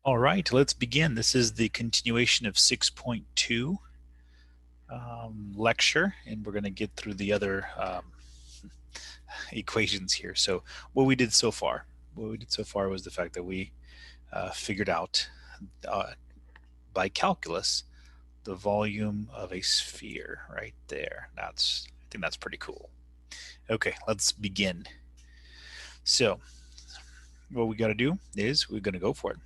All right, let's begin. This is the continuation of 6.2 lecture, and we're going to get through the other equations here. So what we did so far was the fact that we figured out by calculus the volume of a sphere right there. I think that's pretty cool. Okay, let's begin. So what we got to do is we're going to go for it.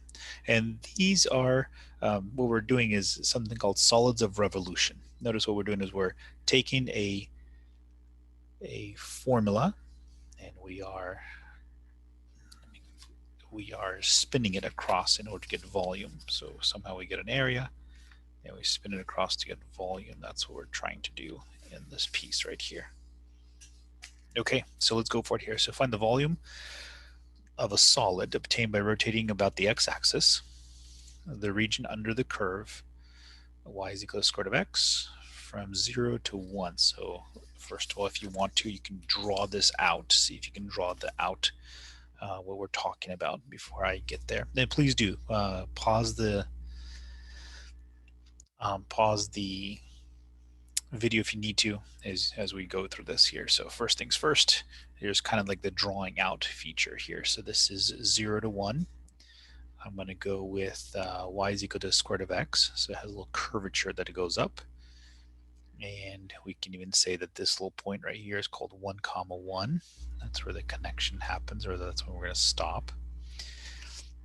And these are, what we're doing is something called solids of revolution. Notice what we're doing is we're taking a formula and we are spinning it across in order to get volume. So somehow we get an area and we spin it across to get volume. That's what we're trying to do in this piece right here. Okay, so let's go for it here. So find the volume of a solid obtained by rotating about the x-axis, the region under the curve, y is equal to square root of x from 0 to 1. So first of all, if you want to, you can draw this out. See if you can draw what we're talking about before I get there. Then please do pause the video if you need to as we go through this here. So first things first, here's kind of like the drawing out feature here. So this is 0 to 1. I'm going to go with y is equal to square root of x. So it has a little curvature that it goes up. And we can even say that this little point right here is called 1, 1. That's where the connection happens, or that's when we're going to stop.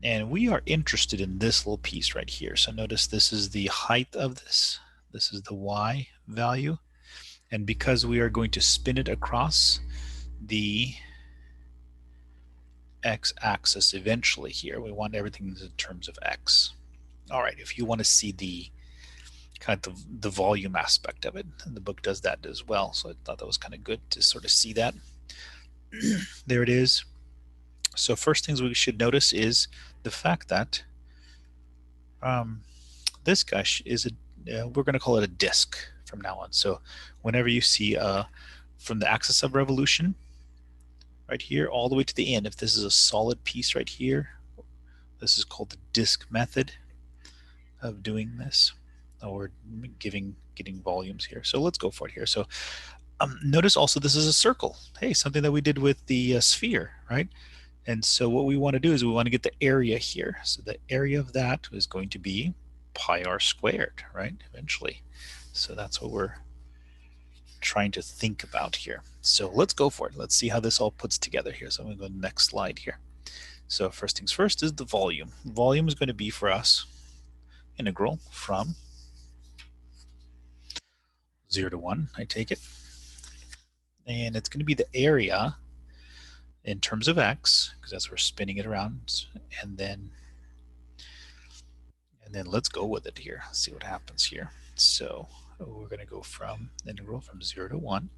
And we are interested in this little piece right here. So notice this is the height of this. This is the y value. And because we are going to spin it across the x-axis eventually here, we want everything in terms of x. All right, if you want to see the kind of the volume aspect of it, and the book does that as well, so I thought that was kind of good to sort of see that. There it is. So first things we should notice is the fact that this guy is we're going to call it a disk from now on. So whenever you see from the axis of revolution right here all the way to the end, if this is a solid piece right here, this is called the disk method of doing this, or getting volumes here. So let's go for it here. So notice also this is a circle. Hey, something that we did with the sphere, right? And so what we want to do is we want to get the area here. So the area of that is going to be pi r squared, right? Eventually. So that's what we're trying to think about here. So let's go for it. Let's see how this all puts together here. So I'm going to go to the next slide here. So first things first is the volume. Volume is going to be for us integral from 0 to 1, I take it. And it's going to be the area in terms of x, because that's where we're spinning it around. And then let's go with it here. See what happens here. So we're going to go from integral from 0 to 1.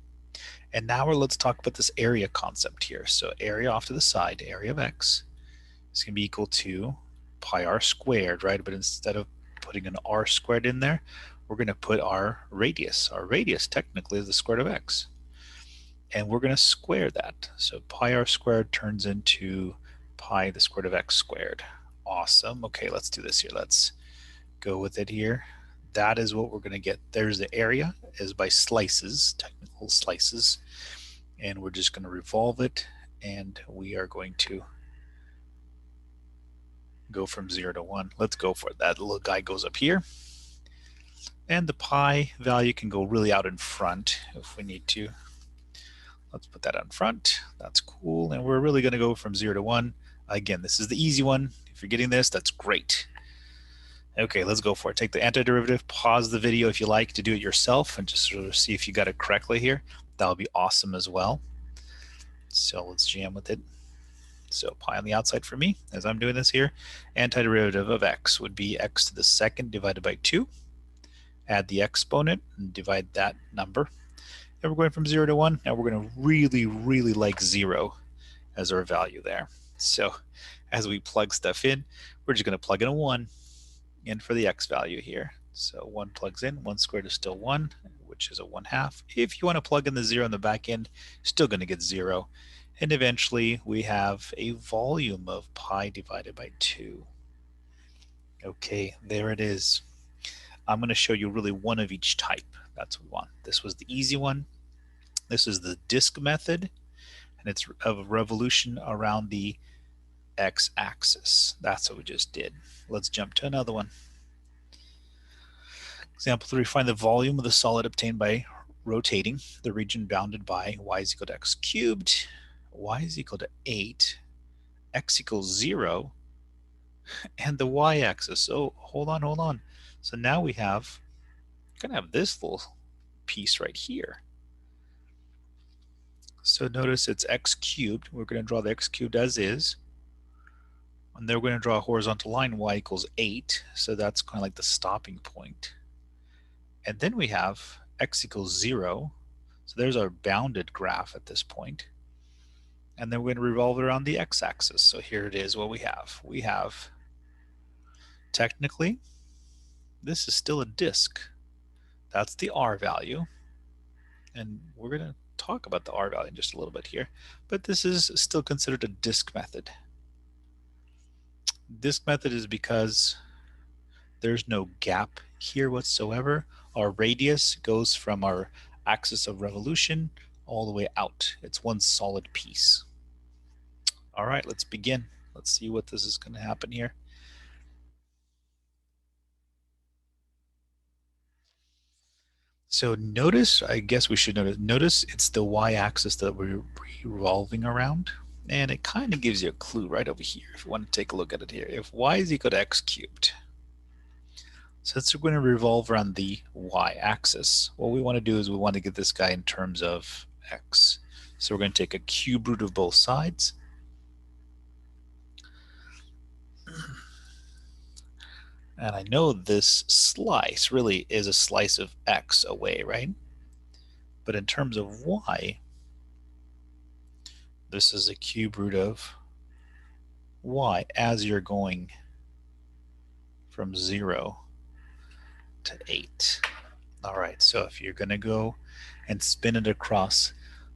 And now let's talk about this area concept here. So area off to the side, area of x, is going to be equal to pi r squared, right? But instead of putting an r squared in there, we're going to put our radius. Our radius technically is the square root of x. And we're going to square that. So pi r squared turns into pi the square root of x squared. Awesome. Okay, let's do this here. Let's go with it here. That is what we're going to get. There's the area is by slices, technical slices. And we're just going to revolve it. And we are going to go from 0 to 1. Let's go for it. That little guy goes up here. And the pi value can go really out in front if we need to. Let's put that out in front. That's cool. And we're really going to go from 0 to 1. Again, this is the easy one. If you're getting this, that's great. Okay, let's go for it. Take the antiderivative, pause the video if you like to do it yourself and just sort of see if you got it correctly here. That would be awesome as well. So let's jam with it. So pi on the outside for me, as I'm doing this here, antiderivative of x would be x to the second divided by 2. Add the exponent and divide that number. And we're going from 0 to 1. Now we're going to really, really like 0 as our value there. So as we plug stuff in, we're just going to plug in a 1 in for the x value here. So 1 plugs in, 1 squared is still 1, which is a 1/2. If you want to plug in the 0 on the back end, still going to get 0. And eventually we have a volume of pi divided by 2. Okay, there it is. I'm going to show you really one of each type. That's what we want. This was the easy one. This is the disk method, and it's a revolution around the x-axis. That's what we just did. Let's jump to another one. Example 3, find the volume of the solid obtained by rotating the region bounded by y is equal to x cubed, y is equal to 8, x equals 0, and the y-axis. So hold on. So now we have, going to have this little piece right here. So notice it's x cubed. We're going to draw the x cubed as is. And then we're going to draw a horizontal line, y equals 8. So that's kind of like the stopping point. And then we have x equals 0. So there's our bounded graph at this point. And then we're going to revolve it around the x-axis. So here it is what we have. We have, technically, this is still a disk. That's the r value. And we're going to talk about the r value in just a little bit here. But this is still considered a disk method. Disk method is because there's no gap here whatsoever. Our radius goes from our axis of revolution all the way out. It's one solid piece. All right, let's begin. Let's see what this is going to happen here. So notice, I guess we should notice it's the y-axis that we're revolving around. And it kind of gives you a clue right over here if you want to take a look at it here. If y is equal to x cubed, since we're going to revolve around the y-axis, what we want to do is we want to get this guy in terms of x. So we're going to take a cube root of both sides. And I know this slice really is a slice of x away, right? But in terms of y, this is a cube root of y as you're going from 0 to 8. All right, so if you're going to go and spin it across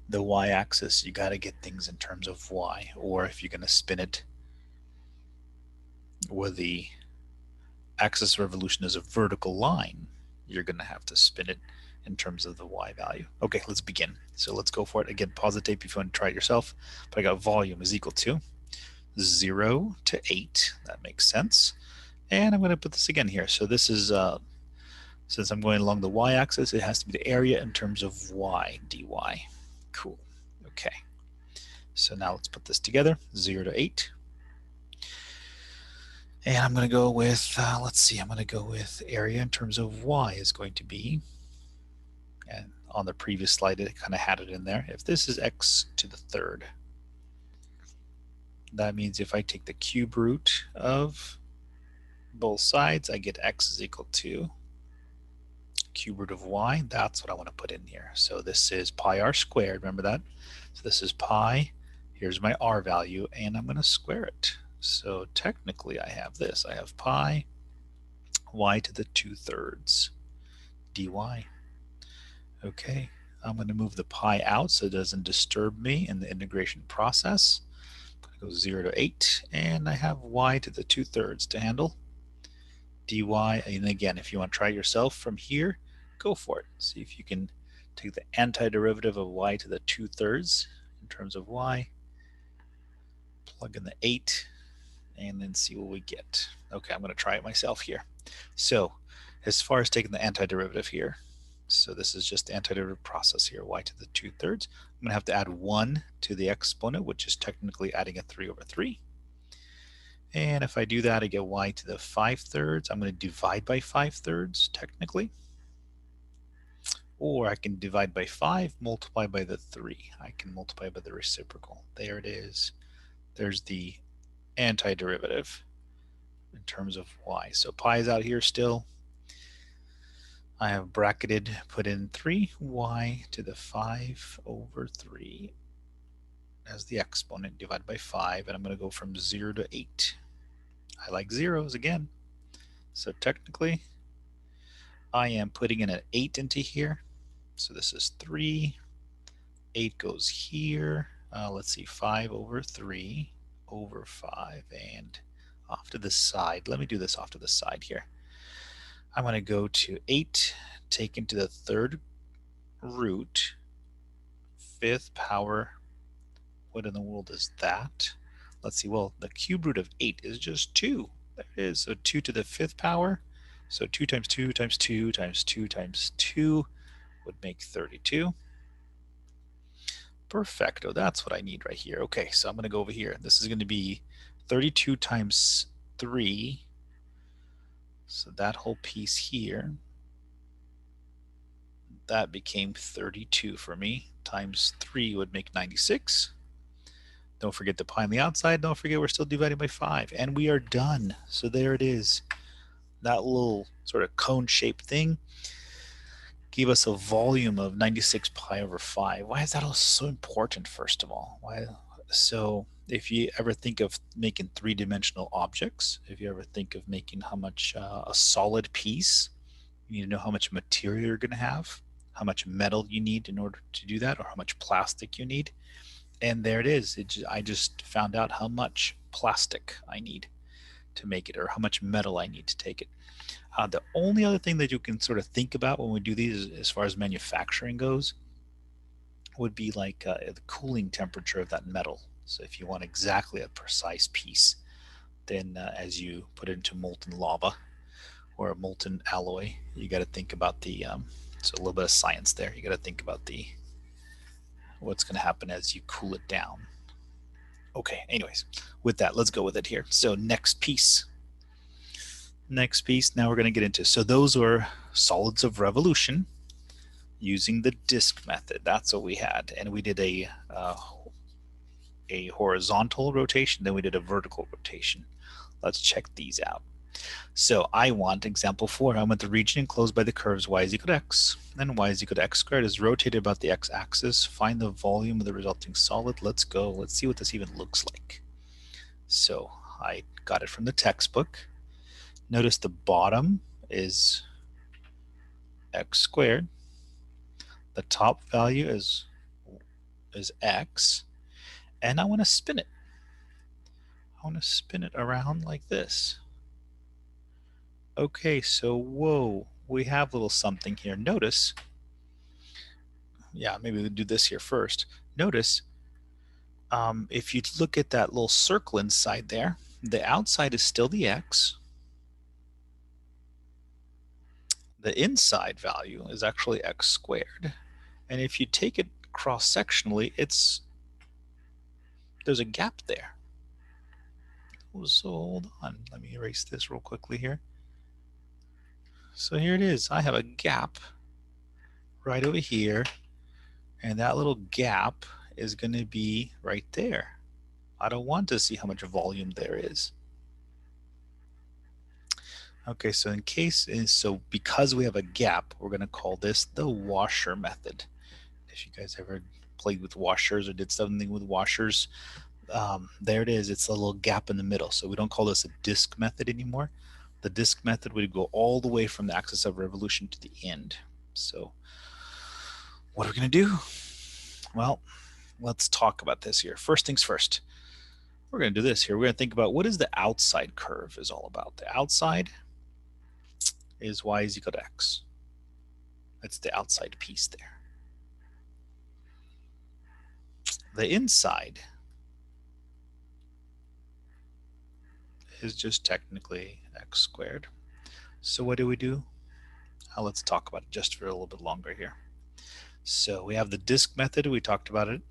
the y-axis, you got to get things in terms of y. Or if you're going to spin it where the axis of revolution is a vertical line, you're going to have to spin it in terms of the y value. Okay, let's begin. So let's go for it. Again, pause the tape if you want to try it yourself. But I got volume is equal to 0 to 8. That makes sense. And I'm going to put this again here. So this is, since I'm going along the y-axis, it has to be the area in terms of y dy. Cool. Okay. So now let's put this together, 0 to 8. And I'm going to go with, let's see, I'm going to go with area in terms of y is going to be, and on the previous slide it kind of had it in there, if this is x to the third, that means if I take the cube root of both sides, I get x is equal to cube root of y. That's what I want to put in here. So this is pi r squared, remember that? So this is pi, here's my r value, and I'm going to square it. So technically I have this. I have pi y to the 2/3 dy. Okay, I'm going to move the pi out so it doesn't disturb me in the integration process. I'm going to go 0 to 8, and I have y to the 2/3 to handle. dy, and again, if you want to try yourself from here, go for it. See if you can take the antiderivative of y to the 2/3 in terms of y, plug in the 8, and then see what we get. Okay, I'm going to try it myself here. So as far as taking the antiderivative here, so this is just the antiderivative process here, y to the 2/3. I'm going to have to add 1 to the exponent, which is technically adding a 3/3. And if I do that, I get y to the 5/3. I'm going to divide by 5/3 technically. Or I can divide by 5, multiply by the 3. I can multiply by the reciprocal. There it is. There's the antiderivative in terms of y. So pi is out here still. I have bracketed, put in 3y to the 5/3 as the exponent, divided by 5, and I'm going to go from 0 to 8. I like zeros again. So technically, I am putting in an 8 into here. So this is 3. 8 goes here. Let's see, 5/3 over 5, and off to the side. Let me do this off to the side here. I'm going to go to 8 taken to the third root, fifth power. What in the world is that? Let's see. Well, the cube root of 8 is just 2. There it is. So 2 to the fifth power. So 2 times 2 times 2 times 2 times 2 would make 32. Perfecto. That's what I need right here. Okay, so I'm going to go over here. This is going to be 32 times 3. So that whole piece here, that became 32 for me. Times 3 would make 96. Don't forget the pi on the outside. Don't forget we're still dividing by 5. And we are done. So there it is. That little sort of cone-shaped thing gave us a volume of 96 pi over 5. Why is that all so important, first of all? Why? So if you ever think of making three-dimensional objects, if you ever think of making how much a solid piece, you need to know how much material you're going to have, how much metal you need in order to do that, or how much plastic you need. And there it is. I just found out how much plastic I need to make it, or how much metal I need to take it. The only other thing that you can sort of think about when we do these, as far as manufacturing goes, would be like the cooling temperature of that metal. So if you want exactly a precise piece, then as you put it into molten lava or a molten alloy, you got to think about the so a little bit of science there. You got to think about the what's going to happen as you cool it down. Okay, anyways, with that, let's go with it here. So next piece. Next piece, now we're going to get into, so those were solids of revolution using the disk method. That's what we had. And we did a horizontal rotation, then we did a vertical rotation. Let's check these out. So I want example 4. I want the region enclosed by the curves y is equal to x, and y is equal to x squared is rotated about the x-axis. Find the volume of the resulting solid. Let's go. Let's see what this even looks like. So I got it from the textbook. Notice the bottom is x squared. The top value is x, and I want to spin it. I want to spin it around like this. Okay, so whoa, we have a little something here. Notice, yeah, maybe we'll do this here first. Notice, if you look at that little circle inside there, the outside is still the x. The inside value is actually x squared. And if you take it cross-sectionally, there's a gap there. So hold on, let me erase this real quickly here. So here it is. I have a gap right over here, and that little gap is going to be right there. I don't want to see how much volume there is. Okay, so because we have a gap, we're going to call this the washer method. If you guys ever played with washers or did something with washers, there it is. It's a little gap in the middle. So we don't call this a disk method anymore. The disk method would go all the way from the axis of revolution to the end. So what are we going to do? Well, let's talk about this here. First things first. We're going to do this here. We're going to think about what is the outside curve is all about. The outside is y is equal to x. That's the outside piece there. The inside is just technically x squared. So what do we do? Let's talk about it just for a little bit longer here. So we have the disk method. We talked about it.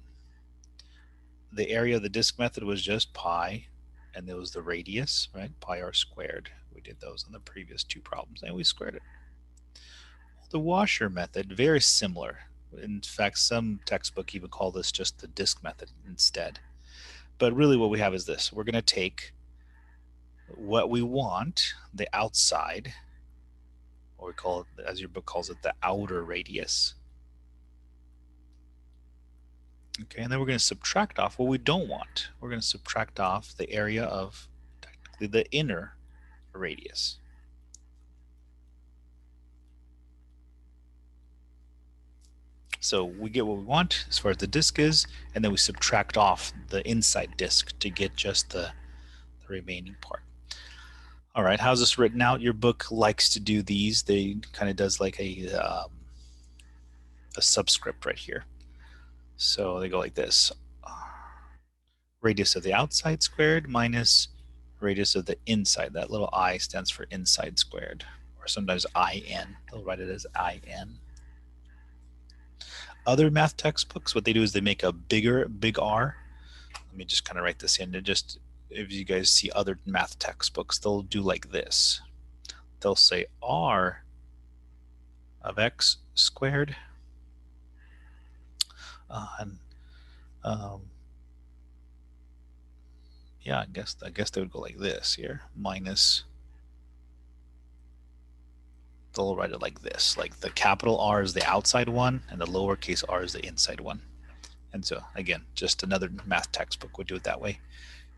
The area of the disk method was just pi, and there was the radius, right? Pi r squared. We did those on the previous 2 problems, and we squared it. The washer method, very similar. In fact, some textbook even call this just the disk method instead. But really what we have is this. We're going to take what we want, the outside, or we call it, as your book calls it, the outer radius. Okay, and then we're going to subtract off what we don't want. We're going to subtract off the area of technically the inner radius. So we get what we want as far as the disk is, and then we subtract off the inside disk to get just the remaining part. All right, how's this written out? Your book likes to do these. They kind of does like a subscript right here. So they go like this. Radius of the outside squared minus radius of the inside. That little I stands for inside squared, or sometimes IN. They'll write it as IN. Other math textbooks, what they do is they make a big R. Let me just kind of write this in. Just if you guys see other math textbooks, they'll do like this. They'll say R of x squared, and yeah, I guess they would go like this here, minus. They'll write it like this, like the capital R is the outside one and the lowercase r is the inside one. And so again, just another math textbook would do it that way.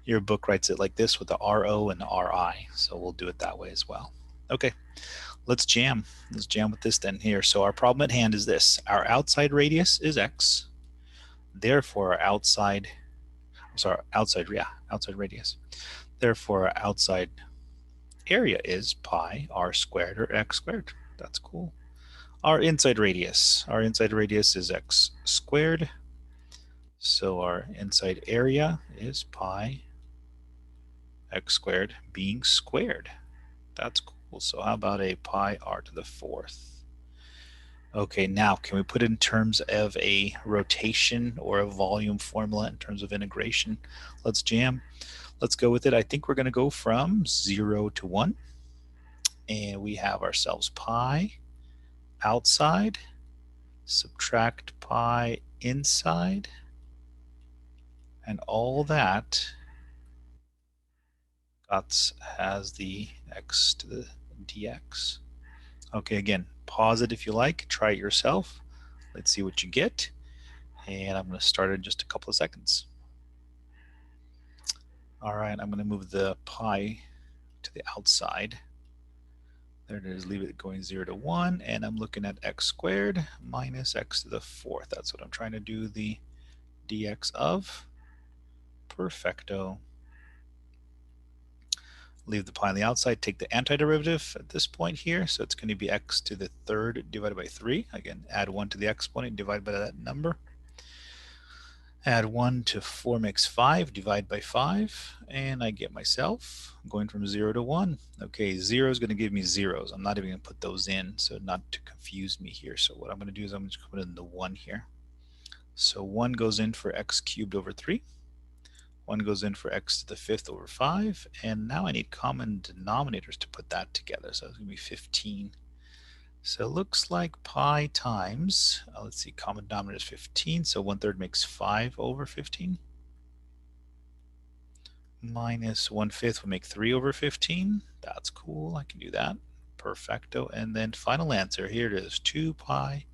Your book writes it like this with the RO and the RI, so we'll do it that way as well. Okay, let's jam. Let's jam with this then here. So our problem at hand is this. Our outside radius is x. Therefore, our outside radius. Therefore, our outside area is pi r squared or x squared. That's cool. Our inside radius is x squared. So our inside area is pi x squared being squared. That's cool. So how about a pi r to the fourth? Okay, now can we put it in terms of a rotation or a volume formula in terms of integration? Let's jam. Let's go with it. I think we're going to go from 0 to 1. And we have ourselves pi outside, subtract pi inside, and all that has the x to the dx. Okay, again, pause it if you like, try it yourself. Let's see what you get. And I'm going to start in just a couple of seconds. All right, I'm going to move the pi to the outside. There it is, leave it going 0 to 1, and I'm looking at x squared minus x to the fourth. That's what I'm trying to do, the dx of. Perfecto. Leave the pi on the outside, take the antiderivative at this point here, so it's going to be x to the third divided by 3. Again, add 1 to the exponent, divide by that number. Add 1 to 4 makes 5, divide by 5, and I get myself going from 0 to 1. Okay, 0 is going to give me zeros. I'm not even going to put those in, so not to confuse me here. So what I'm going to do is I'm going to put in the 1 here. So 1 goes in for x cubed over 3. 1 goes in for x to the fifth over 5, and now I need common denominators to put that together, so it's going to be 15. So it looks like pi times, let's see, common denominator is 15, so 1/3 makes 5 over 15. Minus 1/5 will make 3 over 15. That's cool, I can do that. Perfecto, and then final answer, here it is, 2 pi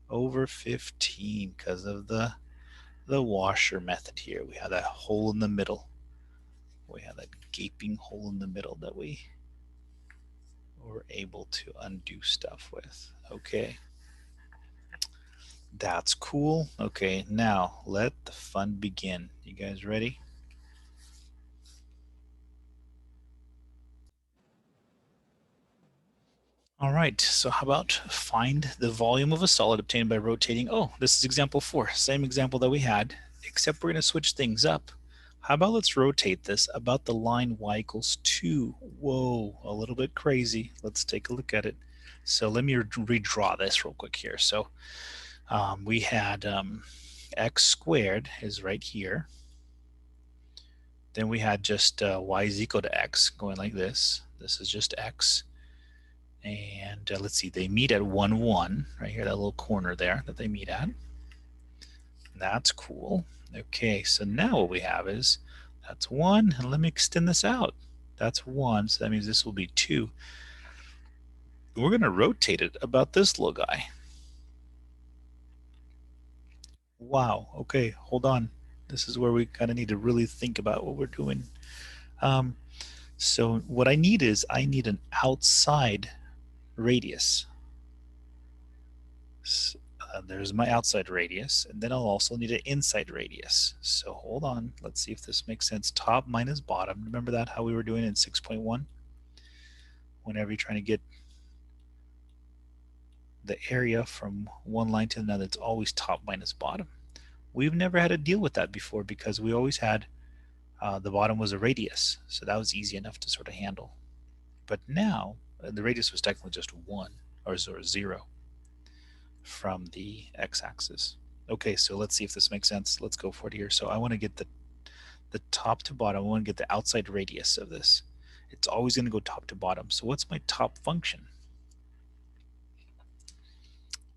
over 15, because of the washer method here. We have that hole in the middle. We have that gaping hole in the middle that we were able to undo stuff with. Okay. That's cool. Okay, now let the fun begin. You guys ready? All right, so how about find the volume of a solid obtained by rotating? Oh, this is example 4, same example that we had, except we're going to switch things up. How about let's rotate this about the line y equals 2. Whoa, a little bit crazy. Let's take a look at it. So let me redraw this real quick here. So we had x squared is right here. Then we had just y is equal to x going like this. This is just x. And let's see, they meet at 1, 1, right here, that little corner there that they meet at. That's cool. Okay, so now what we have is, that's 1, and let me extend this out. That's 1, so that means this will be 2. We're going to rotate it about this little guy. Wow, okay, hold on. This is where we kind of need to really think about what we're doing. So what I need is, I need an outside radius. So, there's my outside radius, and then I'll also need an inside radius. So hold on, let's see if this makes sense. Top minus bottom. Remember that, how we were doing in 6.1? whenever you're trying to get the area from one line to another, it's always top minus bottom. We've never had to deal with that before because we always had the bottom was a radius, so that was easy enough to sort of handle. But now the radius was technically just 1 or 0 from the x-axis. Okay, so let's see if this makes sense. Let's go for it here. So I want to get the top to bottom. I want to get the outside radius of this. It's always going to go top to bottom. So what's my top function?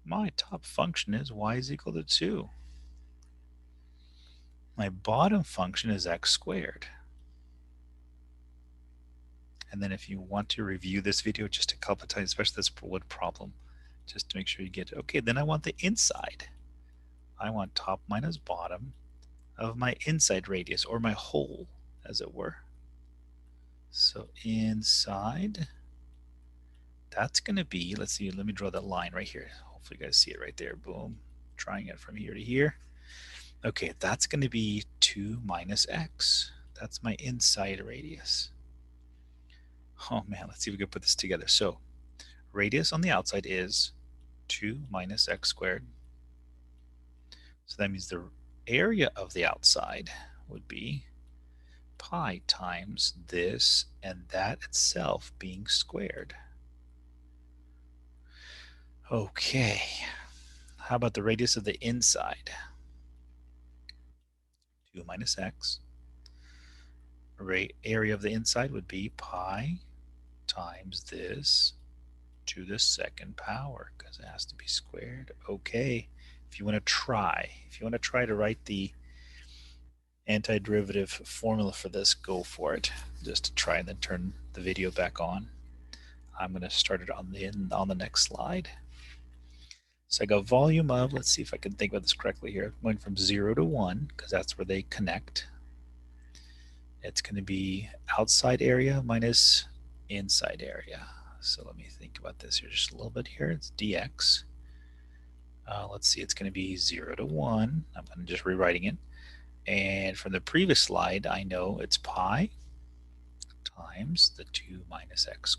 My top function is y is equal to 2. My bottom function is x squared. And then if you want to review this video just a couple of times, especially this wood problem, just to make sure you get it. Okay, then I want the inside. I want top minus bottom of my inside radius, or my hole, as it were. So inside, that's going to be, let's see, let me draw that line right here. Hopefully you guys see it right there. Boom. Trying it from here to here. Okay, that's going to be 2 minus x. That's my inside radius. Oh man, let's see if we can put this together. So radius on the outside is 2 minus x squared. So that means the area of the outside would be pi times this and that itself being squared. Okay, how about the radius of the inside? 2 minus x. Area of the inside would be pi times this to the second power, because it has to be squared. Okay, if you want to try to write the antiderivative formula for this, go for it, just to try and then turn the video back on. I'm going to start it on the next slide. So I got volume of, let's see if I can think about this correctly here, going from 0 to 1, because that's where they connect. It's going to be outside area minus inside area. So let me think about this here just a little bit here. It's dx. Let's see, it's going to be 0 to 1. I'm going to just rewriting it. And from the previous slide, I know it's pi times the 2 minus x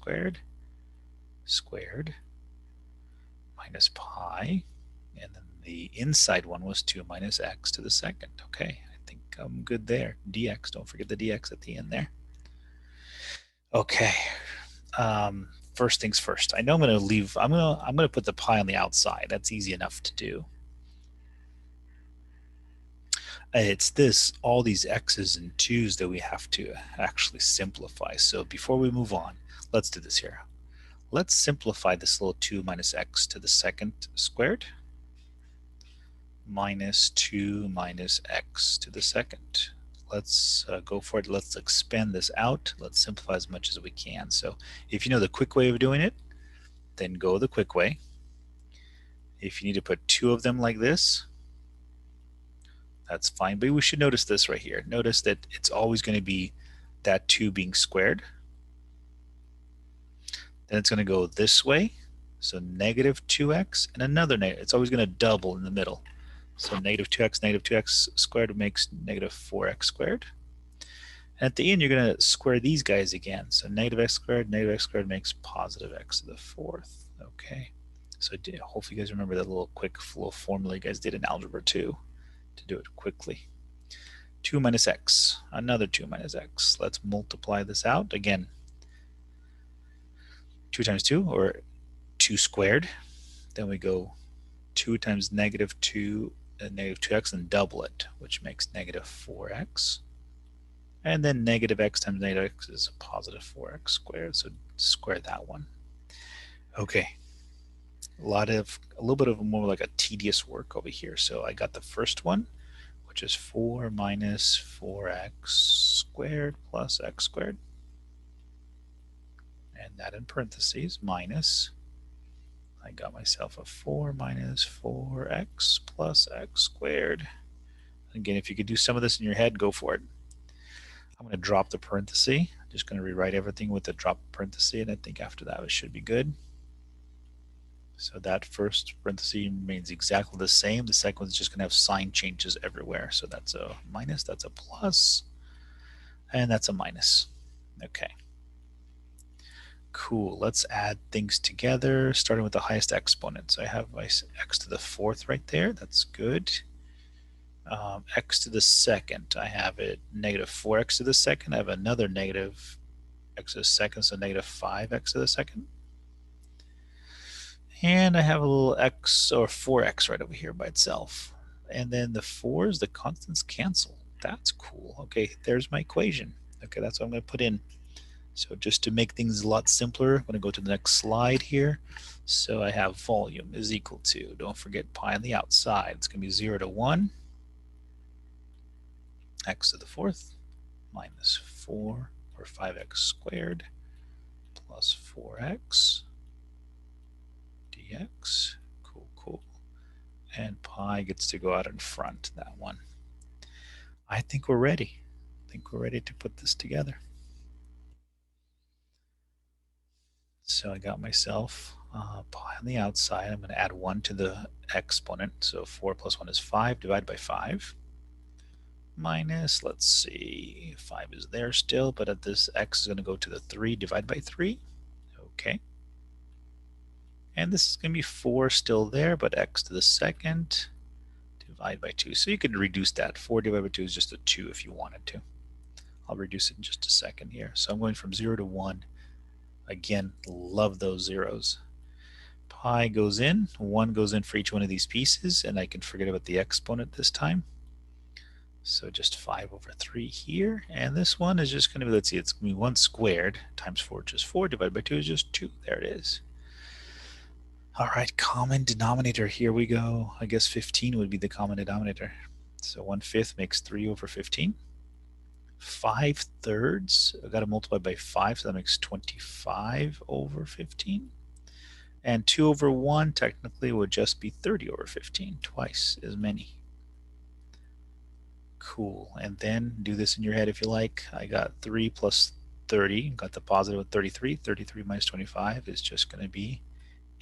squared minus pi, and then the inside one was 2 minus x to the second. Okay, I think I'm good there. Dx, don't forget the dx at the end there. Okay, first things first. I know I'm going to put the pi on the outside. That's easy enough to do. It's all these x's and 2's that we have to actually simplify. So before we move on, let's do this here. Let's simplify this little 2 minus x to the second squared minus 2 minus x to the second. Let's go for it. Let's expand this out. Let's simplify as much as we can. So if you know the quick way of doing it, then go the quick way. If you need to put 2 of them like this, that's fine. But we should notice this right here. Notice that it's always going to be that 2 being squared. Then it's going to go this way. So negative 2x and another negative. It's always going to double in the middle. So negative 2x squared makes negative 4x squared. And at the end, you're going to square these guys again. So negative x squared makes positive x to the fourth. Okay. So hopefully you guys remember that little quick flow formula you guys did in Algebra 2 to do it quickly. 2 minus x, another 2 minus x. Let's multiply this out. Again, 2 times 2, or 2 squared. Then we go 2 times negative 2 and negative 2x and double it, which makes negative 4x. And then negative x times negative x is a positive 4x squared, so square that one. Okay, a little bit of more like a tedious work over here. So I got the first one, which is 4 minus 4x squared plus x squared. And that in parentheses minus, I got myself a 4 minus 4x plus x squared. Again, if you could do some of this in your head, go for it. I'm going to drop the parenthesis. I'm just going to rewrite everything with the drop parenthesis, and I think after that it should be good. So that first parenthesis remains exactly the same. The second one's just going to have sign changes everywhere. So that's a minus, that's a plus, and that's a minus. Okay. Cool. Let's add things together, starting with the highest exponent. So I have my x to the fourth right there. That's good. X to the second, I have it negative 4x to the second. I have another negative x to the second, so negative 5x to the second. And I have a little x or 4x right over here by itself. And then the 4's, the constants cancel. That's cool. Okay, there's my equation. Okay, that's what I'm going to put in. So just to make things a lot simpler, I'm going to go to the next slide here. So I have volume is equal to, don't forget pi on the outside. It's going to be 0 to 1, x to the fourth, minus 4 or 5x squared plus 4x dx. Cool, cool. And pi gets to go out in front, that one. I think we're ready. I think we're ready to put this together. So I got myself pi on the outside. I'm going to add 1 to the exponent. So 4 plus 1 is 5, divided by 5. Minus, let's see, 5 is there still, but at this x is going to go to the 3, divided by 3. Okay. And this is going to be 4 still there, but x to the second, divide by 2. So you could reduce that. 4 divided by 2 is just a 2 if you wanted to. I'll reduce it in just a second here. So I'm going from 0 to 1. Again, love those zeros. Pi goes in, 1 goes in for each one of these pieces, and I can forget about the exponent this time. So just 5 over 3 here, and this one is just going to be, let's see, it's going to be 1 squared times 4, just 4, divided by 2 is just 2. There it is. All right, common denominator, here we go. I guess 15 would be the common denominator. So 1/5 makes 3 over 15. 5/3, I've got to multiply by 5, so that makes 25 over 15. And 2 over 1 technically would just be 30 over 15, twice as many. Cool. And then do this in your head if you like. I got 3 plus 30, got the positive of 33. 33 minus 25 is just going to be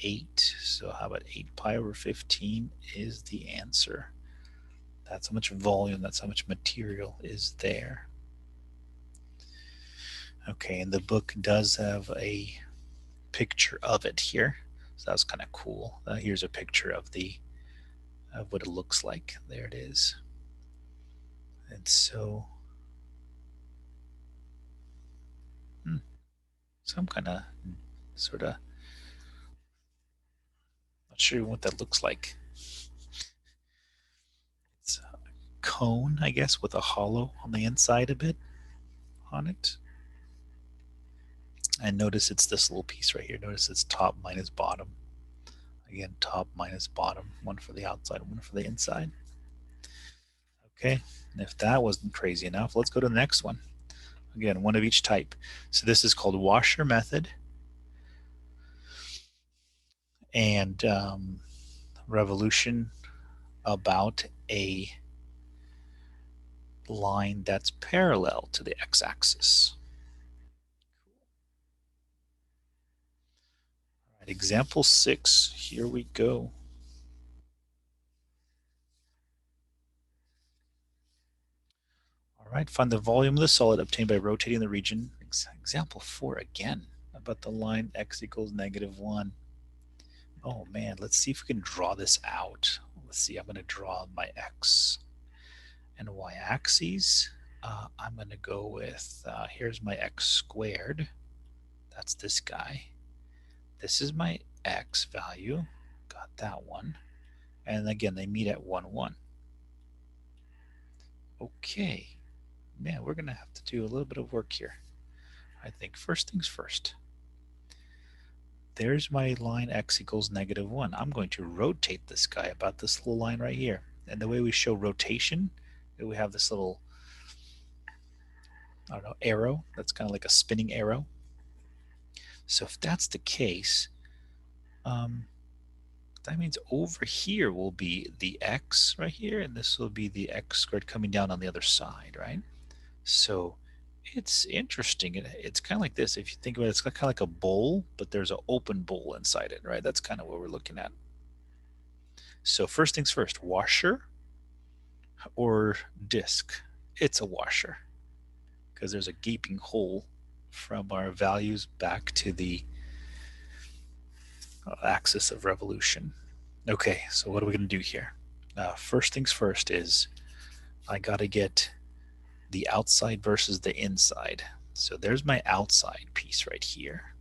8. So how about 8 pi over 15 is the answer. That's how much volume, that's how much material is there. Okay, and the book does have a picture of it here. So that's kind of cool. Here's a picture of what it looks like. There it is. And so some kind of sort of, not sure what that looks like. It's a cone, I guess, with a hollow on the inside a bit on it. And notice it's this little piece right here. Notice it's top minus bottom. Again, top minus bottom. One for the outside, one for the inside. Okay, and if that wasn't crazy enough, let's go to the next one. Again, one of each type. So this is called washer method and revolution about a line that's parallel to the x-axis. All right, example 6, here we go. All right, find the volume of the solid obtained by rotating the region. Example 4 again, about the line x equals -1. Oh man, let's see if we can draw this out. Let's see, I'm going to draw my x and y axes. I'm going to go with, here's my x squared. That's this guy. This is my x value. Got that one. And again, they meet at 1, 1. Okay. Man, we're going to have to do a little bit of work here. I think first things first. There's my line x equals -1. I'm going to rotate this guy about this little line right here. And the way we show rotation, we have this little, I don't know, arrow. That's kind of like a spinning arrow. So if that's the case, that means over here will be the x right here, and this will be the x squared coming down on the other side, right? So it's interesting. It's kind of like this. If you think about it, it's kind of like a bowl, but there's an open bowl inside it, right? That's kind of what we're looking at. So first things first, washer or disc? It's a washer because there's a gaping hole from our values back to the axis of revolution. Okay, so what are we going to do here? First things first is I got to get the outside versus the inside. So there's my outside piece right here.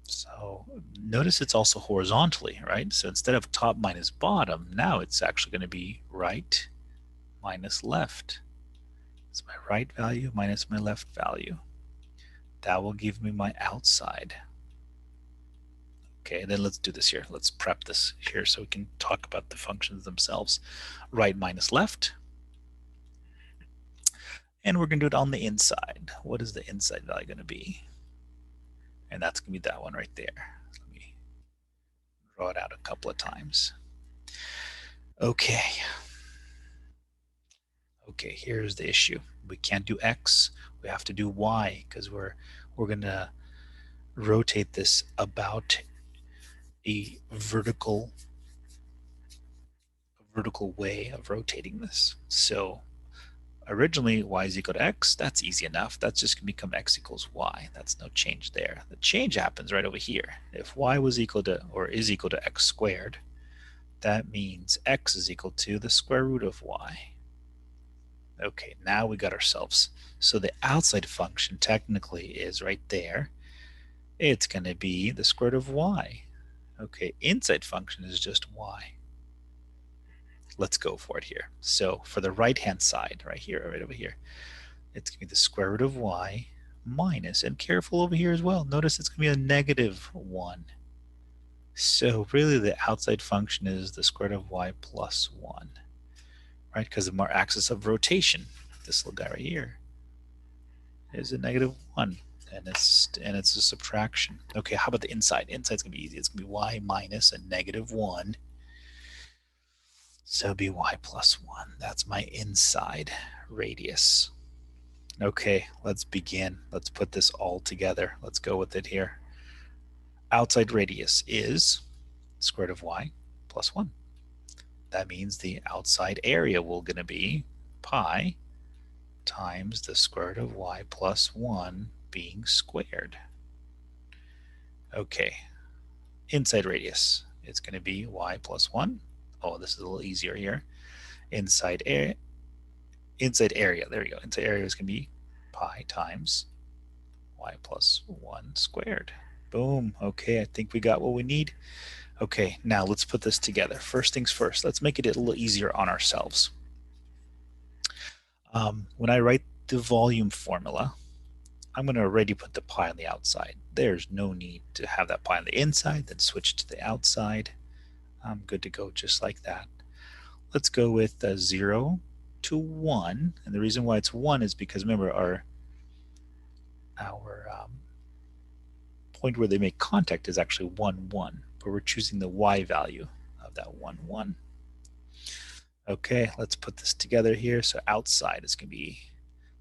So notice it's also horizontally, right? So instead of top minus bottom, now it's actually going to be right minus left. It's my right value minus my left value. That will give me my outside. Okay, then let's do this here. Let's prep this here so we can talk about the functions themselves. Right minus left. And we're going to do it on the inside. What is the inside value going to be? And that's going to be that one right there. Let me draw it out a couple of times. Okay. Okay, here's the issue. We can't do X. We have to do Y because we're going to rotate this about a vertical way of rotating this. So originally y is equal to x. That's easy enough. That's just going to become x equals y. That's no change there. The change happens right over here. If y was equal to or is equal to x squared, that means x is equal to the square root of y. Okay, now we got ourselves. So the outside function technically is right there. It's going to be the square root of y. Okay, inside function is just y. Let's go for it here. So for the right hand side, right here, right over here, it's going to be the square root of y minus, and careful over here as well, notice it's going to be a negative 1. So really the outside function is the square root of y plus 1, right? Because of our axis of rotation, this little guy right here is a negative 1, and it's a subtraction. Okay, how about the inside? Inside's going to be easy. It's going to be y minus a negative 1. So it'll be y plus 1. That's my inside radius. Okay, let's begin. Let's put this all together. Let's go with it here. Outside radius is square root of y plus 1. That means the outside area will going to be pi times the square root of y plus 1 being squared. Okay, inside radius is going to be y plus 1. Oh, this is a little easier here. Inside area, there we go. Inside area is going to be pi times y plus 1 squared. Boom. Okay, I think we got what we need. Okay, now let's put this together. First things first, let's make it a little easier on ourselves. When I write the volume formula, I'm going to already put the pi on the outside. There's no need to have that pi on the inside, then switch to the outside. I'm good to go just like that. Let's go with 0 to 1. And the reason why it's 1 is because, remember, our point where they make contact is actually 1, 1. But we're choosing the y value of that 1, 1. Okay, let's put this together here. So outside is going to be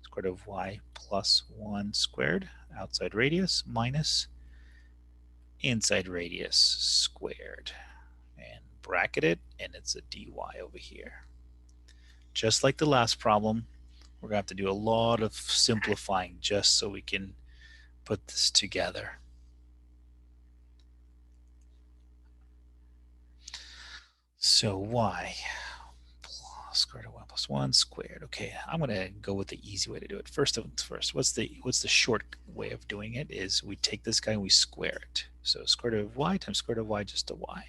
square root of y plus 1 squared, outside radius, minus inside radius squared. And bracket it, and it's a dy over here. Just like the last problem, we're going to have to do a lot of simplifying just so we can put this together. So y square root of y plus 1 squared. Okay, I'm going to go with the easy way to do it. First things first, what's the short way of doing it is we take this guy and we square it. So square root of y times square root of y just a y.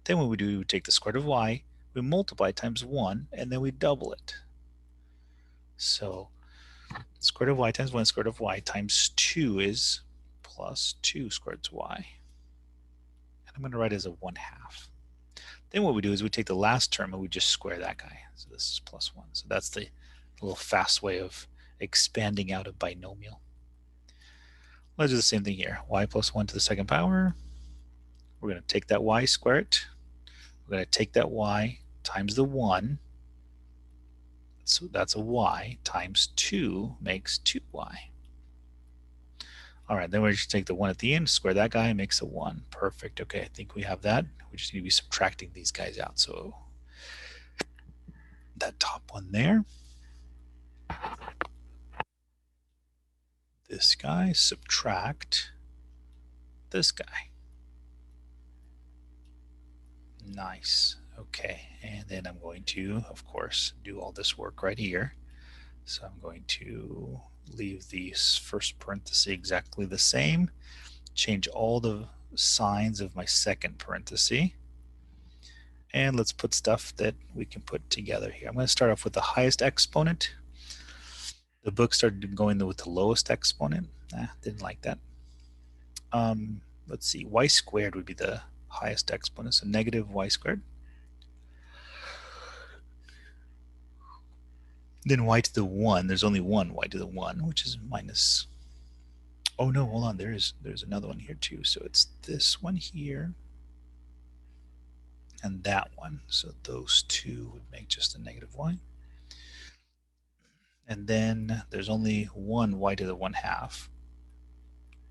Then what we do, we take the square root of y, we multiply times 1, and then we double it. So square root of y times 1 square root of y times 2 is plus 2 squared to y. And I'm going to write it as a 1/2. Then what we do is we take the last term and we just square that guy. So this is plus 1. So that's the little fast way of expanding out a binomial. Let's do the same thing here. Y plus 1 to the second power. We're going to take that y, square it. We're going to take that y times the 1. So that's a y times 2 makes 2y. All right, then we just take the 1 at the end, square that guy, makes a 1. Perfect. Okay, I think we have that. We just need to be subtracting these guys out. So that top one there. this guy, subtract this guy. Nice. Okay, and then I'm going to, of course, do all this work right here. So I'm going to leave the first parenthesis exactly the same, change all the signs of my second parenthesis, and let's put stuff that we can put together here. I'm going to start off with the highest exponent. The book started going with the lowest exponent. Didn't like that. Let's see, y squared would be the highest exponent, so negative y squared. Then y to the 1, there's only one y to the 1, which is minus, oh no, hold on, there's another one here too. So it's this one here and that one. So those two would make just a negative y. And then there's only one y to the 1/2.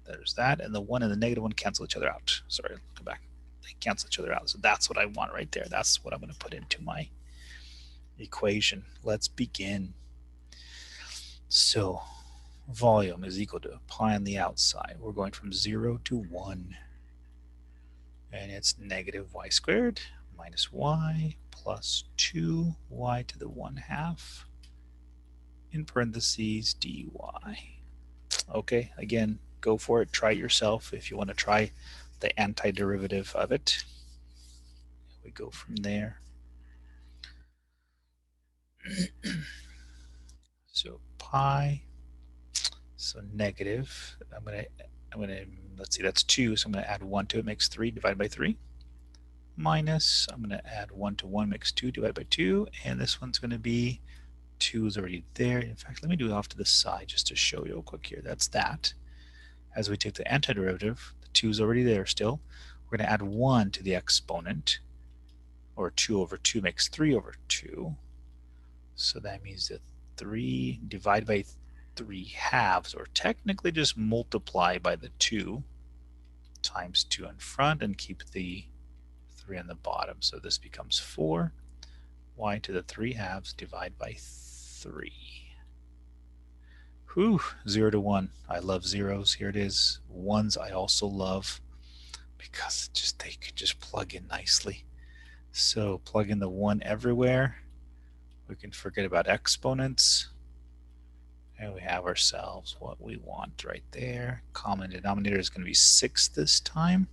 There's that, and the 1 and the negative 1 cancel each other out. Sorry, come back. They cancel each other out. So that's what I want right there. That's what I'm going to put into my equation. Let's begin. So volume is equal to pi on the outside. We're going from 0 to 1. And it's negative y squared minus y plus 2y to the 1/2 in parentheses dy. Okay, again, go for it. Try it yourself if you want to try the antiderivative of it. We go from there. So pi, so negative, I'm gonna let's see, that's 2, so I'm gonna add 1 to it, makes 3, divided by 3, minus, I'm gonna add 1 to 1, makes 2, divided by 2, and this one's gonna be 2 is already there. In fact, let me do it off to the side just to show you real quick here. That's that. As we take the antiderivative, the 2 is already there still. We're going to add 1 to the exponent, or 2 over 2 makes 3 over 2. So that means that 3 divided by 3/2, or technically just multiply by the 2 times 2 in front and keep the 3 on the bottom. So this becomes 4 y to the 3/2 divided by 3. Whew, 0 to 1. I love zeros. Here it is. Ones I also love because they could just plug in nicely. So plug in the 1 everywhere. We can forget about exponents. And we have ourselves what we want right there. Common denominator is going to be 6 this time.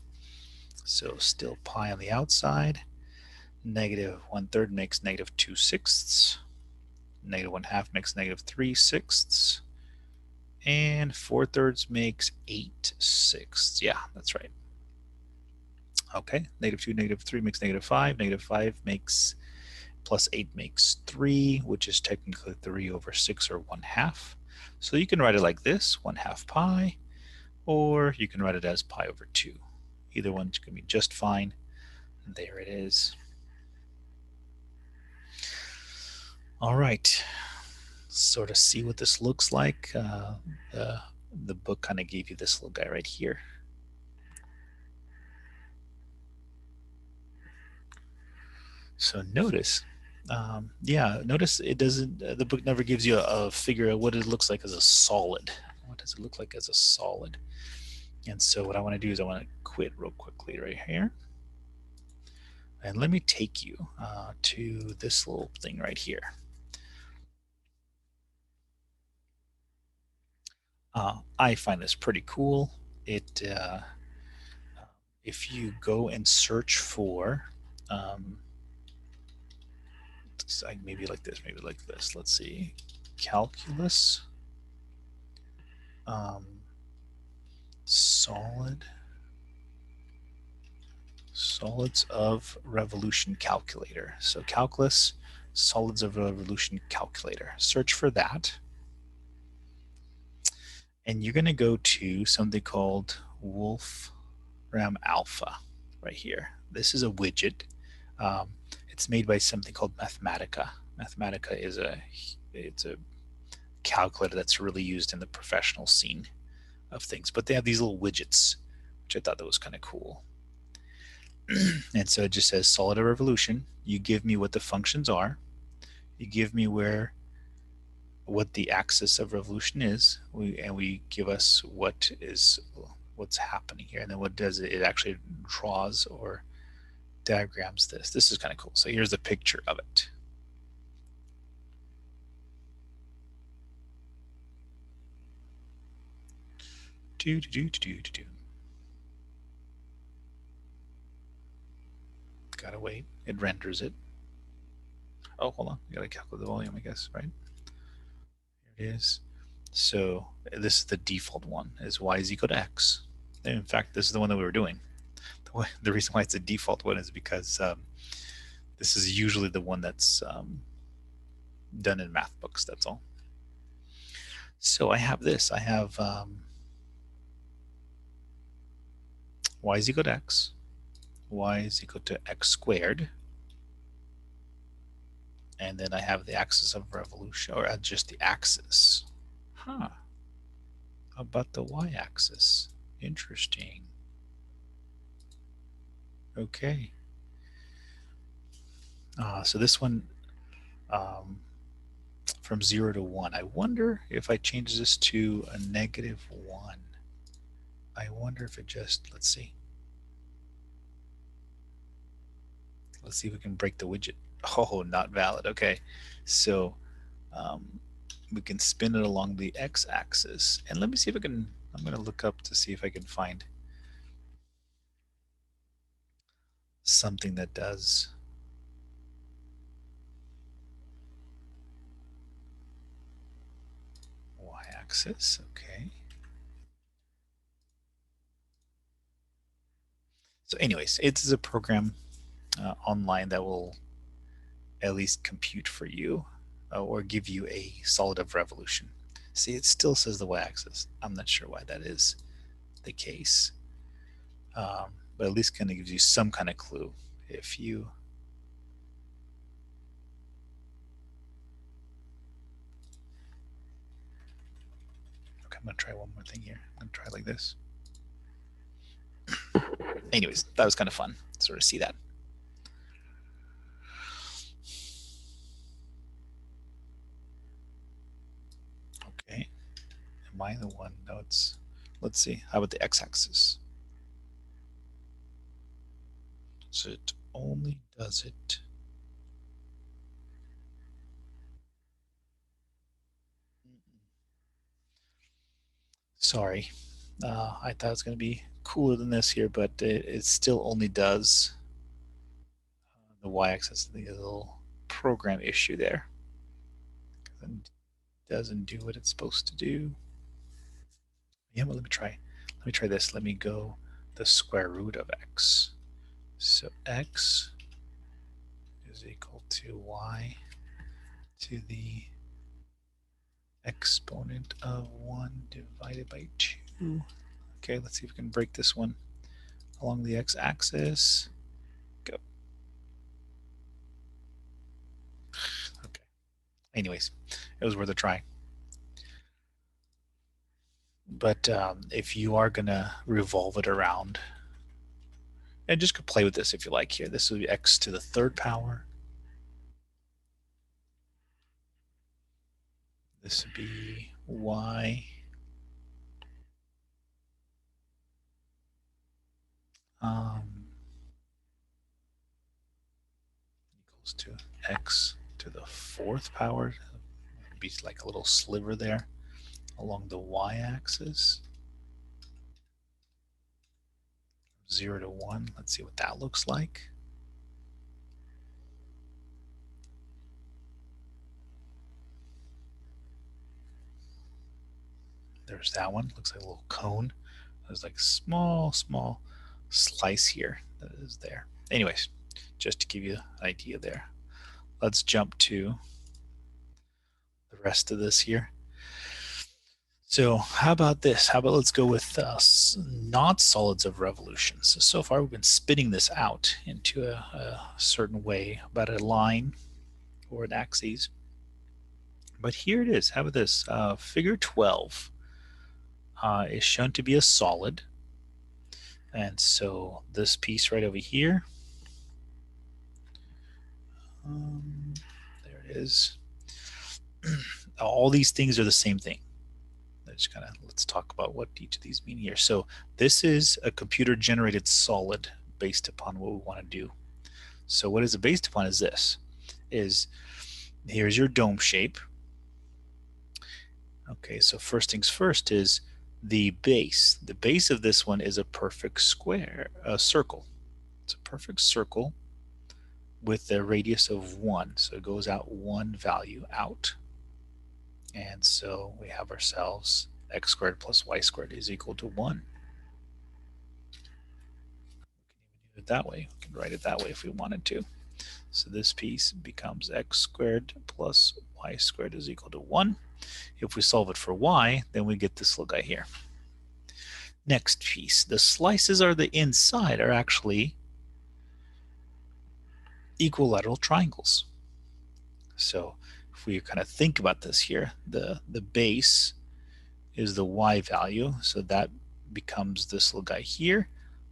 So still pi on the outside. Negative 1/3 makes negative 2/6. Negative 1/2 makes negative 3/6. And 4/3 makes 8/6. Yeah, that's right. Okay, negative 2, negative 3 makes negative 5. Negative 5 makes plus 8 makes 3, which is technically 3 over 6, or 1/2. So you can write it like this, 1/2 pi, or you can write it as pi over 2. Either one's going to be just fine. And there it is. All right, sort of see what this looks like. The book kind of gave you this little guy right here. So notice, notice it doesn't, the book never gives you a figure of what it looks like as a solid. What does it look like as a solid? And so what I want to do is I want to quit real quickly right here. And let me take you to this little thing right here. I find this pretty cool. It if you go and search for maybe like this, maybe like this. Let's see, calculus, solids of revolution calculator. So calculus, solids of revolution calculator. Search for that. And you're going to go to something called Wolfram Alpha right here. This is a widget. It's made by something called Mathematica. Mathematica is it's a calculator that's really used in the professional scene of things. But they have these little widgets, which I thought that was kind of cool. And so it just says solid of revolution. You give me what the functions are. You give me where what the axis of revolution is, and we give us what's happening here, and then what does it? It actually draws or diagrams this. This is kind of cool. So here's the picture of it. Gotta wait. It renders it. Oh, hold on. You gotta calculate the volume, I guess, right? Here it is. So this is the default one, is y is equal to x. And in fact, this is the one that we were doing. The reason why it's a default one is because this is usually the one that's done in math books, that's all. So I have this. I have y is equal to x. Y is equal to x squared. And then I have the axis of revolution, or just the axis. Huh. About the y-axis. Interesting. Okay. So this one from 0 to 1. I wonder if I change this to a -1. I wonder if it just, let's see. Let's see if we can break the widget. Oh, not valid. Okay. So we can spin it along the x-axis. And let me see if I can, I'm going to look up to see if I can find something that does. Y-axis, okay. So anyways, it's a program online that will at least compute for you or give you a solid of revolution. See, it still says the y-axis. I'm not sure why that is the case. But at least kind of gives you some kind of clue if you okay, I'm gonna try one more thing here. I'm gonna try like this. Anyways, that was kind of fun to sort of see that. Okay, am I the one? No, it's, let's see, how about the x-axis? So it only does it. Sorry, I thought it was going to be cooler than this here, but it still only does the y-axis. The little program issue there. It doesn't do what it's supposed to do. Yeah, but let me try. Let me try this. Let me go the square root of x. So x is equal to y to the exponent of 1 divided by 2. Okay, let's see if we can break this one along the x-axis. Go. Okay. Anyways, it was worth a try. But if you are going to revolve it around, and just could play with this if you like here. This would be x to the 3rd power. This would be y equals to x to the 4th power. It would be like a little sliver there along the y-axis. 0 to 1. Let's see what that looks like. There's that one. Looks like a little cone. There's like small slice here that is there. Anyways, just to give you an idea there. Let's jump to the rest of this here. So how about this? How about let's go with not solids of revolutions. So far we've been spinning this out into a certain way about a line or an axis. But here it is. How about this? Figure 12 is shown to be a solid. And so this piece right over here, there it is. all these things are the same thing. Let's talk about what each of these mean here. So this is a computer generated solid based upon what we want to do. So what is it based upon is this, is here's your dome shape. Okay, so first things first is the base. The base of this one is a perfect square, a circle. It's a perfect circle with a radius of 1. So it goes out 1 value out. And so we have ourselves x squared plus y squared is equal to 1. We can even do it that way. We can write it that way if we wanted to. So this piece becomes x squared plus y squared is equal to 1. If we solve it for y, then we get this little guy here. Next piece, the slices are the inside are actually equilateral triangles. So if we kind of think about this here, the base is the y value, so that becomes this little guy here.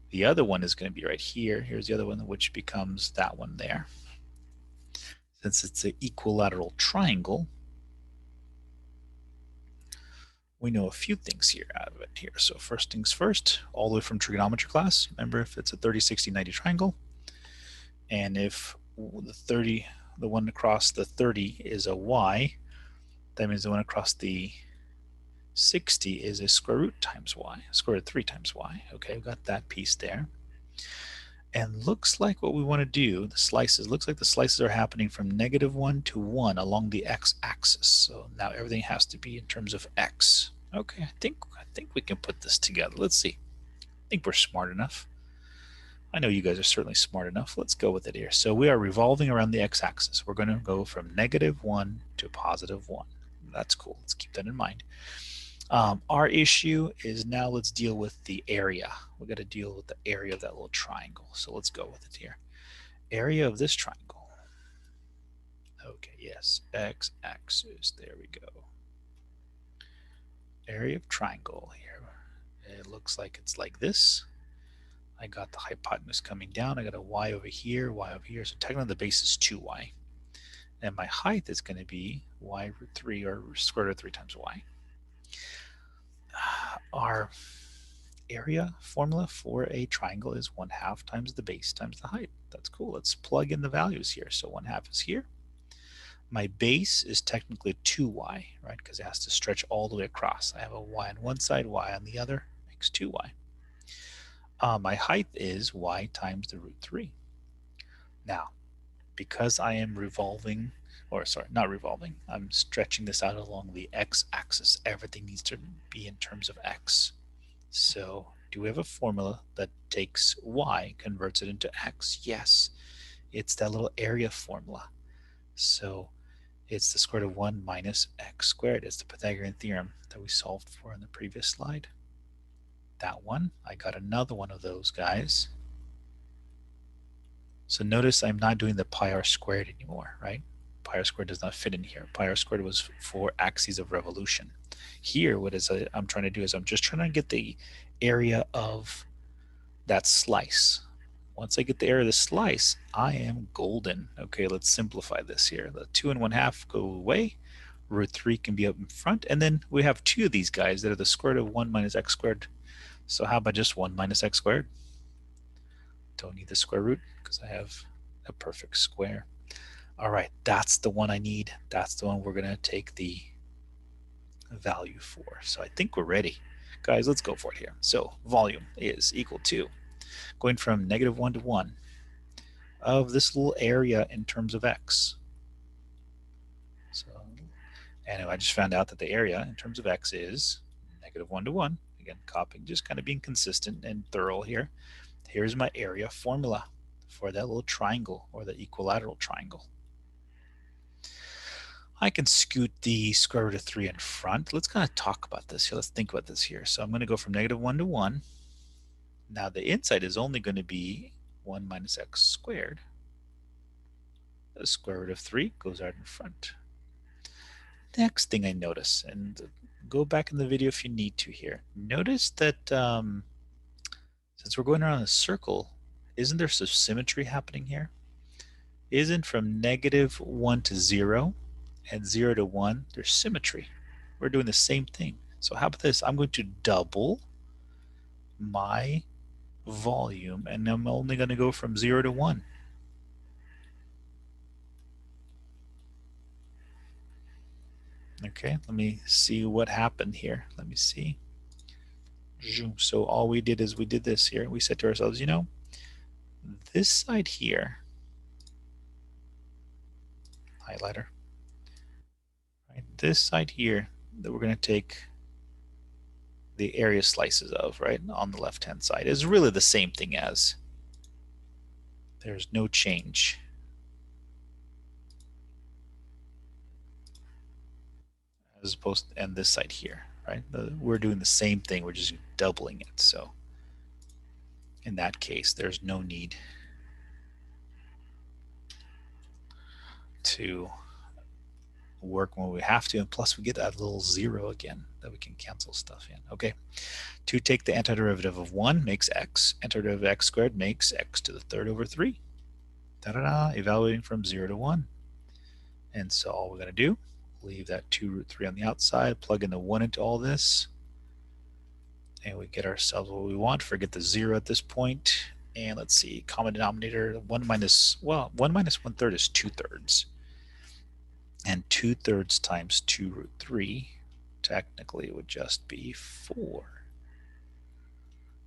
The other one is going to be right here. Here's the other one, which becomes that one there. Since it's an equilateral triangle, we know a few things here out of it here. So first things first, all the way from trigonometry class, remember if it's a 30, 60, 90 triangle, and if the one across the 30 is a y, that means the one across the 60 is a square root times y, square root of 3 times y. Okay, we've got that piece there. And looks like what we want to do, the slices, looks like the slices are happening from -1 to 1 along the x-axis. So now everything has to be in terms of x. Okay, I think we can put this together. Let's see. I think we're smart enough. I know you guys are certainly smart enough. Let's go with it here. So we are revolving around the x-axis. We're going to go from -1 to +1. That's cool. Let's keep that in mind. Our issue is now let's deal with the area. We got to deal with the area of that little triangle. So let's go with it here. Area of this triangle. Okay, yes, x-axis. There we go. Area of triangle here. It looks like it's like this. I got the hypotenuse coming down. I got a y over here, y over here. So technically the base is 2y. And my height is going to be y root 3 or square root of 3 times y. Our area formula for a triangle is 1/2 times the base times the height. That's cool. Let's plug in the values here. So 1/2 is here. My base is technically 2y, right? Because it has to stretch all the way across. I have a y on one side, y on the other, makes 2y. My height is y times the root 3. Now, because I am revolving, or sorry, not revolving, I'm stretching this out along the x-axis. Everything needs to be in terms of x. So do we have a formula that takes y, converts it into x? Yes, it's that little area formula. So it's the square root of 1 minus x squared. It's the Pythagorean theorem that we solved for in the previous slide. That one, I got another one of those guys. So notice I'm not doing the pi r squared anymore, right? Pi r squared does not fit in here. Pi r squared was for axes of revolution. Here, what is I'm trying to do is I'm just trying to get the area of that slice. Once I get the area of the slice, I am golden. Okay, let's simplify this here. The 2 and 1/2 go away. Root 3 can be up in front. And then we have two of these guys that are the square root of 1 minus x squared. So how about just 1 minus x squared? Don't need the square root because I have a perfect square. All right, that's the one I need. That's the one we're going to take the value for. So I think we're ready. Guys, let's go for it here. So volume is equal to, going from -1 to 1, of this little area in terms of x. So, and I just found out that the area in terms of x is -1 to 1. Again, copying, just kind of being consistent and thorough here. Here's my area formula for that little triangle, or the equilateral triangle. I can scoot the square root of 3 in front. Let's kind of talk about this here. Let's think about this here. So I'm going to go from -1 to 1. Now the inside is only going to be 1 minus x squared. The square root of 3 goes out in front. Next thing I notice, and go back in the video if you need to here, notice that since we're going around a circle, isn't there some symmetry happening here? Isn't from -1 to 0 and 0 to 1, there's symmetry. We're doing the same thing. So how about this? I'm going to double my volume, and I'm only going to go from 0 to 1. Okay, let me see what happened here. Let me see. So all we did is we did this here. We said to ourselves, you know, this side here, highlighter, right? This side here that we're going to take the area slices of, right, on the left-hand side is really the same thing as. There's no change. As opposed to, and this side here, right? We're doing the same thing. We're just doubling it. So in that case, there's no need to work when we have to, and plus we get that little 0 again that we can cancel stuff in. Okay, to take the antiderivative of 1 makes x. Antiderivative of x squared makes x to the third over 3. Da-da-da, evaluating from 0 to 1. And so all we're going to do, leave that 2 root 3 on the outside, plug in the 1 into all this, and we get ourselves what we want. Forget the 0 at this point. And let's see, common denominator, 1 minus 1/3 is 2/3. And 2/3 times 2 root 3 technically would just be 4.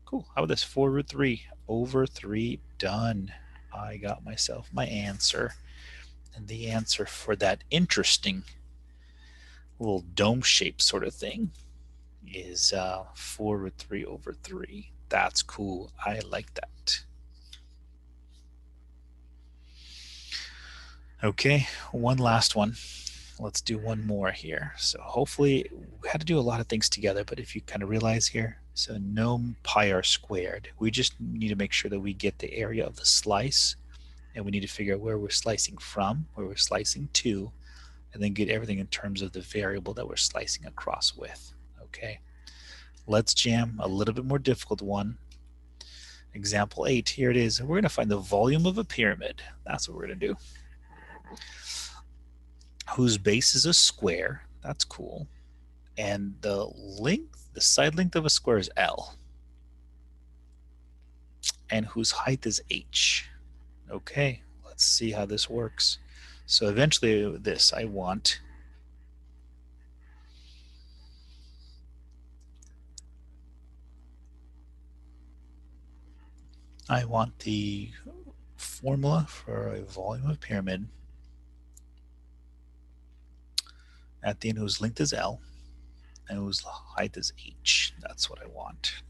Cool. How about this? 4 root 3 over 3. Done. I got myself my answer. And the answer for that interesting little dome shape sort of thing is 4 root 3 over 3. That's cool. I like that. Okay, one last one. Let's do one more here. So hopefully we had to do a lot of things together, but if you kind of realize here, so no pi r squared, we just need to make sure that we get the area of the slice, and we need to figure out where we're slicing from, where we're slicing to, and then get everything in terms of the variable that we're slicing across with. Okay, let's jam a little bit more difficult one. Example 8, here it is. We're going to find the volume of a pyramid. That's what we're going to do. Whose base is a square. That's cool. And the length, the side length of a square is L. And whose height is H. Okay, let's see how this works. So eventually this, I want the formula for a volume of pyramid at the end whose length is L and whose height is H. That's what I want.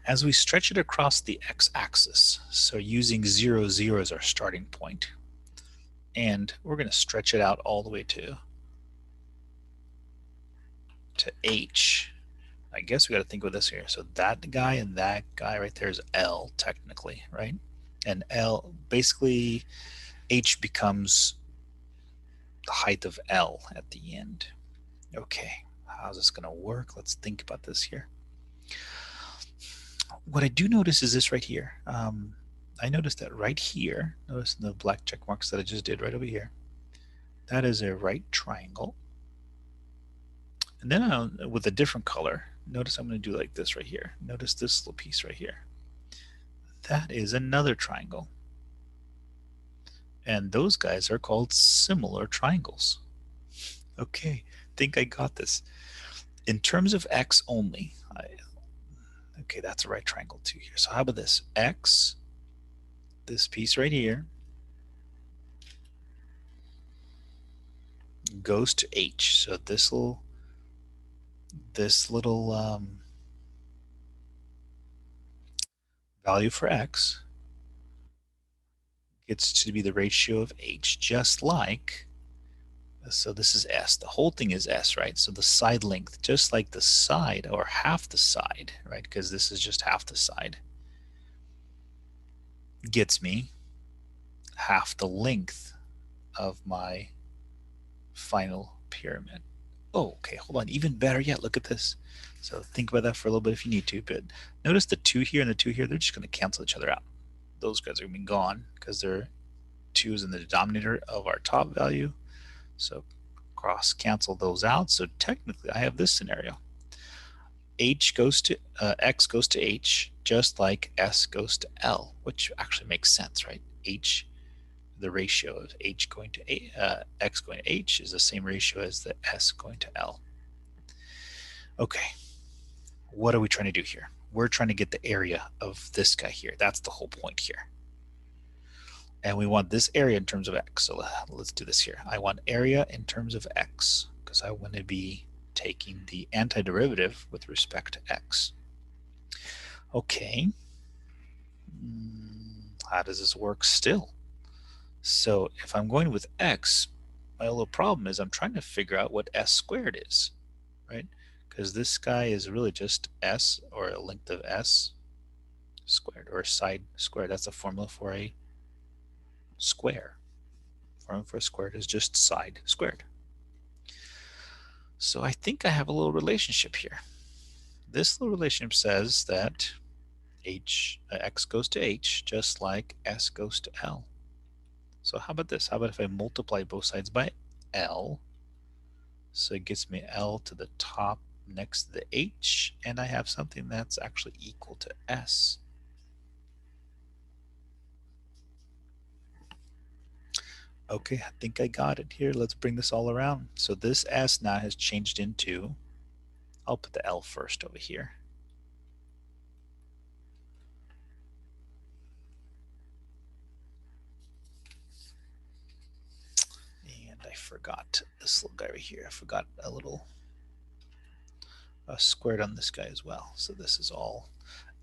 As we stretch it across the x-axis, so using 0, 0 as our starting point, and we're going to stretch it out all the way to H. I guess we got to think with this here. So that guy and that guy right there is L technically, right? And L, basically H becomes the height of L at the end. Okay, how's this going to work? Let's think about this here. What I do notice is this right here. I noticed that right here, notice the black check marks that I just did right over here. That is a right triangle. And then with a different color, notice I'm going to do like this right here. Notice this little piece right here. That is another triangle. And those guys are called similar triangles. Okay, think I got this. In terms of x only, okay, that's a right triangle too here. So how about this? X, this piece right here, goes to H. So this little value for x gets to be the ratio of H, just like, so this is S. The whole thing is S, right? So the side length, just like the side, or half the side, right? Because this is just half the side, gets me half the length of my final pyramid. Oh, okay, hold on. Even better yet, look at this. So think about that for a little bit if you need to, but notice the 2 here and the 2 here, they're just going to cancel each other out. Those guys are going to be gone because they're 2 is in the denominator of our top value. So cross cancel those out. So technically I have this scenario. H goes to X goes to H just like S goes to L, which actually makes sense, right? H, the ratio of H going to X going to H is the same ratio as the S going to L. Okay, what are we trying to do here? We're trying to get the area of this guy here. That's the whole point here. And we want this area in terms of X. So let's do this here. I want area in terms of X because I want to be taking the antiderivative with respect to X. Okay, how does this work still? So if I'm going with X, my little problem is I'm trying to figure out what S squared is, right? Because this guy is really just S, or a length of S squared, or side squared. That's a formula for a square. Formula for a squared is just side squared. So I think I have a little relationship here. This little relationship says that X goes to H just like S goes to L. So how about this? How about if I multiply both sides by L? So it gets me L to the top next to the H, and I have something that's actually equal to S. Okay, I think I got it here. Let's bring this all around. So this S now has changed into, I'll put the L first over here. And I forgot this little guy right here. I forgot a little squared on this guy as well. So this is all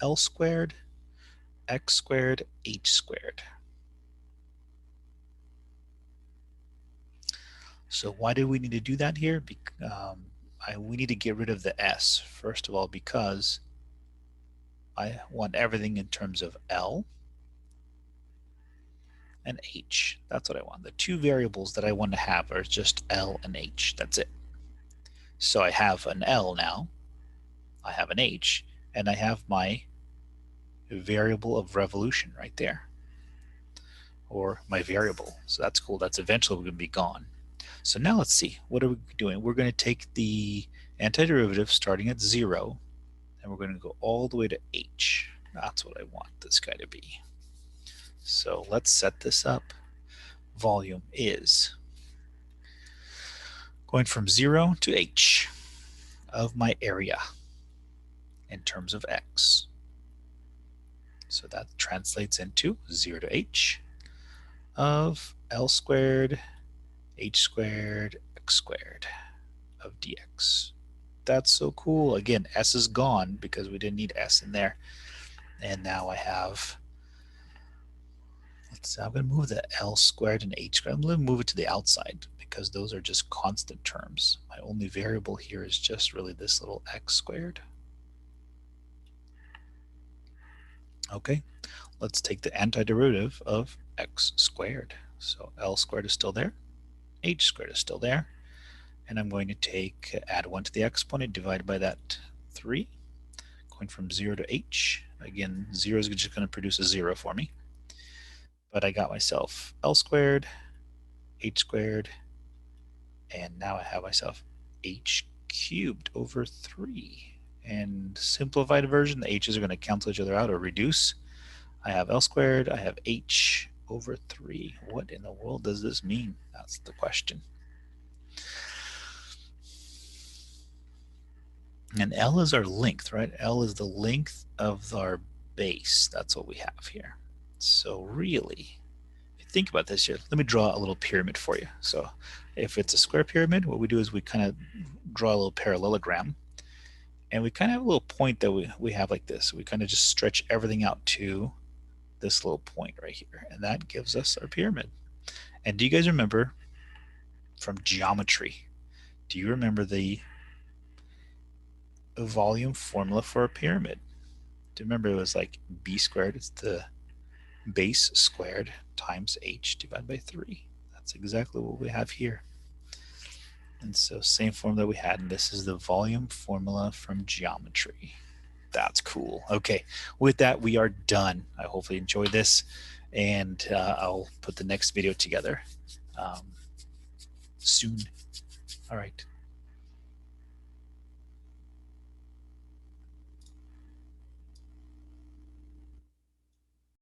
L squared, X squared, H squared. So why do we need to do that here? We need to get rid of the S, first of all, because I want everything in terms of L and H. That's what I want. The two variables that I want to have are just L and H. That's it. So I have an L now, I have an H, and I have my variable of revolution right there, or my variable. So that's cool. That's eventually going to be gone. So now let's see. What are we doing? We're going to take the antiderivative starting at 0, and we're going to go all the way to H. That's what I want this guy to be. So let's set this up. Volume is going from 0 to H of my area in terms of X. So that translates into 0 to H of L squared, H squared, X squared of dx. That's so cool. Again, S is gone because we didn't need S in there. And now I have, let's see, I'm going to move the L squared and H squared. I'm going to move it to the outside because those are just constant terms. My only variable here is just really this little X squared. Okay, let's take the antiderivative of X squared. So L squared is still there, H squared is still there, and I'm going to add 1 to the exponent, divide by that 3, going from 0 to H. Again, 0 is just going to produce a 0 for me. But I got myself L squared, H squared, and now I have myself H cubed over 3. And simplified version, the H's are going to cancel each other out or reduce. I have L squared, I have H over 3. What in the world does this mean? That's the question. And L is our length, right? L is the length of our base. That's what we have here. So really, if you think about this here, let me draw a little pyramid for you. So if it's a square pyramid, what we do is we kind of draw a little parallelogram, and we kind of have a little point that we have like this. We kind of just stretch everything out to this little point right here, and that gives us our pyramid. And do you guys remember from geometry, do you remember the volume formula for a pyramid? Do you remember it was like b squared? It's the base squared times h divided by 3. That's exactly what we have here. And so same form that we had, and this is the volume formula from geometry. That's cool. Okay, with that we are done. I hopefully enjoyed this, and I'll put the next video together soon. All right.